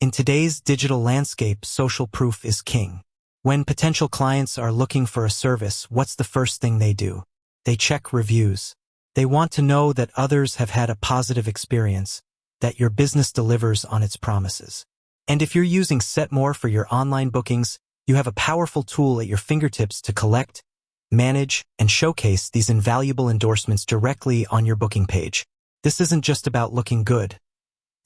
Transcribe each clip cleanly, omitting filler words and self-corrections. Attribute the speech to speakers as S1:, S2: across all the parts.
S1: In today's digital landscape, social proof is king. When potential clients are looking for a service, what's the first thing they do? They check reviews. They want to know that others have had a positive experience, that your business delivers on its promises. And if you're using Setmore for your online bookings, you have a powerful tool at your fingertips to collect, manage, and showcase these invaluable endorsements directly on your booking page. This isn't just about looking good.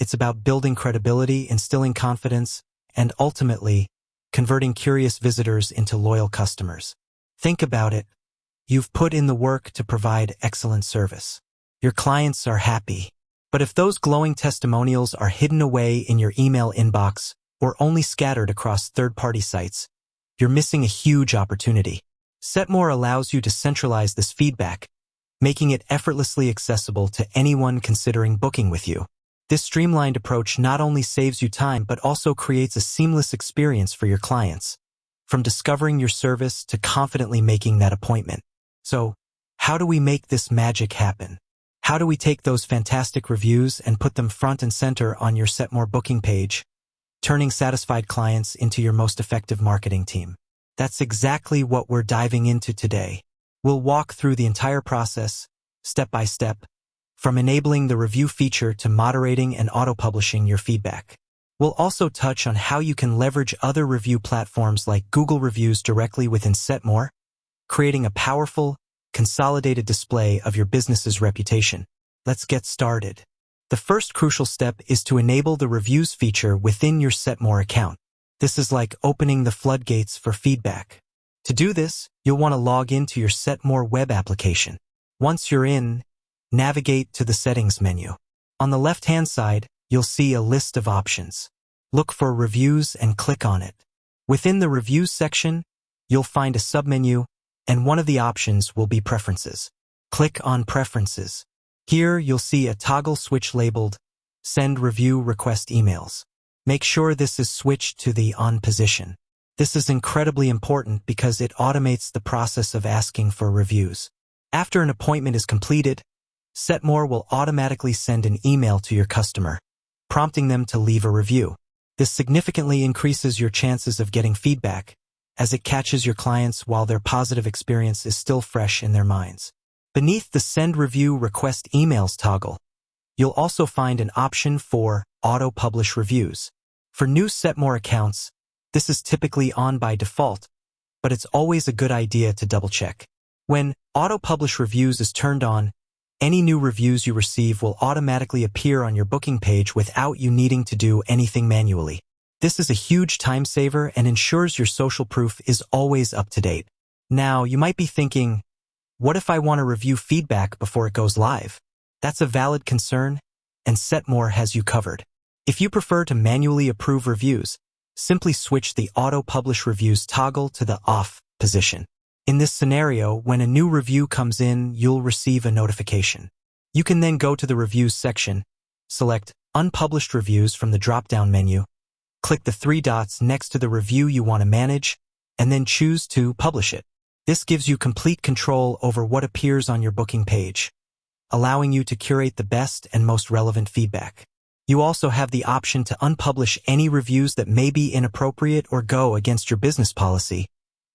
S1: It's about building credibility, instilling confidence, and ultimately, converting curious visitors into loyal customers. Think about it. You've put in the work to provide excellent service. Your clients are happy. But if those glowing testimonials are hidden away in your email inbox or only scattered across third-party sites, you're missing a huge opportunity. Setmore allows you to centralize this feedback, making it effortlessly accessible to anyone considering booking with you. This streamlined approach not only saves you time but also creates a seamless experience for your clients, from discovering your service to confidently making that appointment. So, how do we make this magic happen? How do we take those fantastic reviews and put them front and center on your Setmore booking page, turning satisfied clients into your most effective marketing team? That's exactly what we're diving into today. We'll walk through the entire process, step by step, from enabling the review feature to moderating and auto-publishing your feedback. We'll also touch on how you can leverage other review platforms like Google Reviews directly within Setmore, creating a powerful, consolidated display of your business's reputation. Let's get started. The first crucial step is to enable the reviews feature within your Setmore account. This is like opening the floodgates for feedback. To do this, you'll want to log into your Setmore web application. Once you're in, navigate to the Settings menu. On the left-hand side, you'll see a list of options. Look for Reviews and click on it. Within the Reviews section, you'll find a submenu, and one of the options will be Preferences. Click on Preferences. Here, you'll see a toggle switch labeled Send Review Request Emails. Make sure this is switched to the On position. This is incredibly important because it automates the process of asking for reviews. After an appointment is completed, Setmore will automatically send an email to your customer, prompting them to leave a review. This significantly increases your chances of getting feedback, as it catches your clients while their positive experience is still fresh in their minds. Beneath the Send Review Request Emails toggle, you'll also find an option for Auto-Publish Reviews. For new Setmore accounts, this is typically on by default, but it's always a good idea to double-check. When Auto-Publish Reviews is turned on, any new reviews you receive will automatically appear on your booking page without you needing to do anything manually. This is a huge time saver and ensures your social proof is always up to date. Now, you might be thinking, what if I want to review feedback before it goes live? That's a valid concern, and Setmore has you covered. If you prefer to manually approve reviews, simply switch the Auto-Publish Reviews toggle to the Off position. In this scenario, when a new review comes in, you'll receive a notification. You can then go to the Reviews section, select Unpublished Reviews from the drop-down menu, click the three dots next to the review you want to manage, and then choose to publish it. This gives you complete control over what appears on your booking page, allowing you to curate the best and most relevant feedback. You also have the option to unpublish any reviews that may be inappropriate or go against your business policy,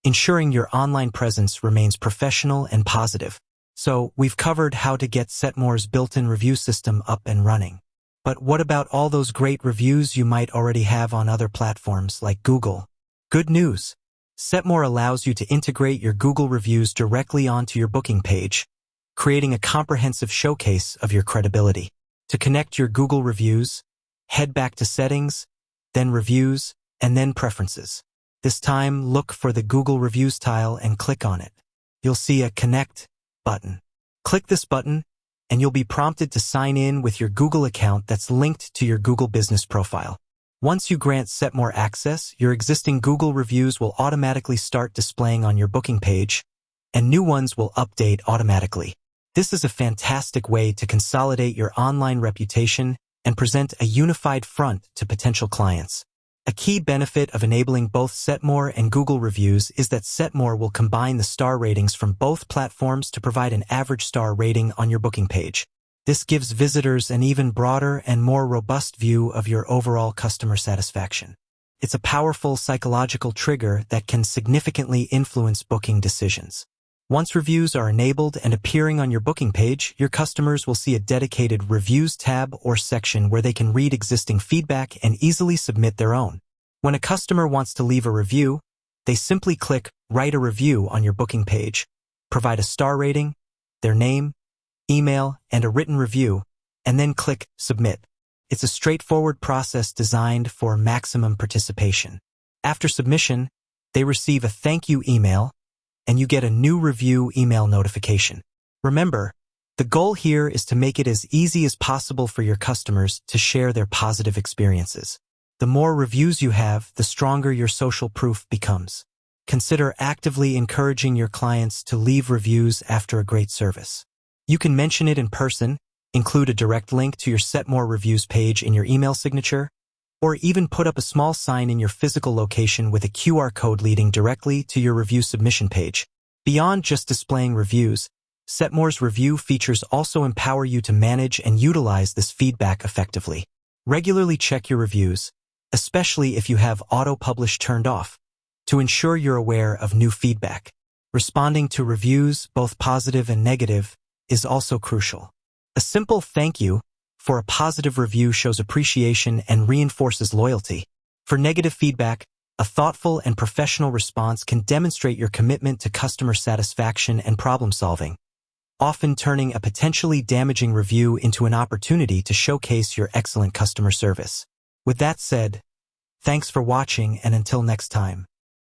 S1: ensuring your online presence remains professional and positive. So, we've covered how to get Setmore's built-in review system up and running. But what about all those great reviews you might already have on other platforms like Google? Good news! Setmore allows you to integrate your Google reviews directly onto your booking page, creating a comprehensive showcase of your credibility. To connect your Google reviews, head back to Settings, then Reviews, and then Preferences. This time, look for the Google Reviews tile and click on it. You'll see a Connect button. Click this button, and you'll be prompted to sign in with your Google account that's linked to your Google business profile. Once you grant Setmore access, your existing Google reviews will automatically start displaying on your booking page, and new ones will update automatically. This is a fantastic way to consolidate your online reputation and present a unified front to potential clients. A key benefit of enabling both Setmore and Google reviews is that Setmore will combine the star ratings from both platforms to provide an average star rating on your booking page. This gives visitors an even broader and more robust view of your overall customer satisfaction. It's a powerful psychological trigger that can significantly influence booking decisions. Once reviews are enabled and appearing on your booking page, your customers will see a dedicated Reviews tab or section where they can read existing feedback and easily submit their own. When a customer wants to leave a review, they simply click Write a Review on your booking page, provide a star rating, their name, email, and a written review, and then click Submit. It's a straightforward process designed for maximum participation. After submission, they receive a thank you email, and you get a new review email notification. Remember, the goal here is to make it as easy as possible for your customers to share their positive experiences. The more reviews you have, the stronger your social proof becomes. Consider actively encouraging your clients to leave reviews after a great service. You can mention it in person, include a direct link to your Setmore reviews page in your email signature, or even put up a small sign in your physical location with a QR code leading directly to your review submission page. Beyond just displaying reviews, Setmore's review features also empower you to manage and utilize this feedback effectively. Regularly check your reviews, especially if you have auto-publish turned off, to ensure you're aware of new feedback. Responding to reviews, both positive and negative, is also crucial. A simple thank you for a positive review shows appreciation and reinforces loyalty. For negative feedback, a thoughtful and professional response can demonstrate your commitment to customer satisfaction and problem solving, often turning a potentially damaging review into an opportunity to showcase your excellent customer service. With that said, thanks for watching, and until next time.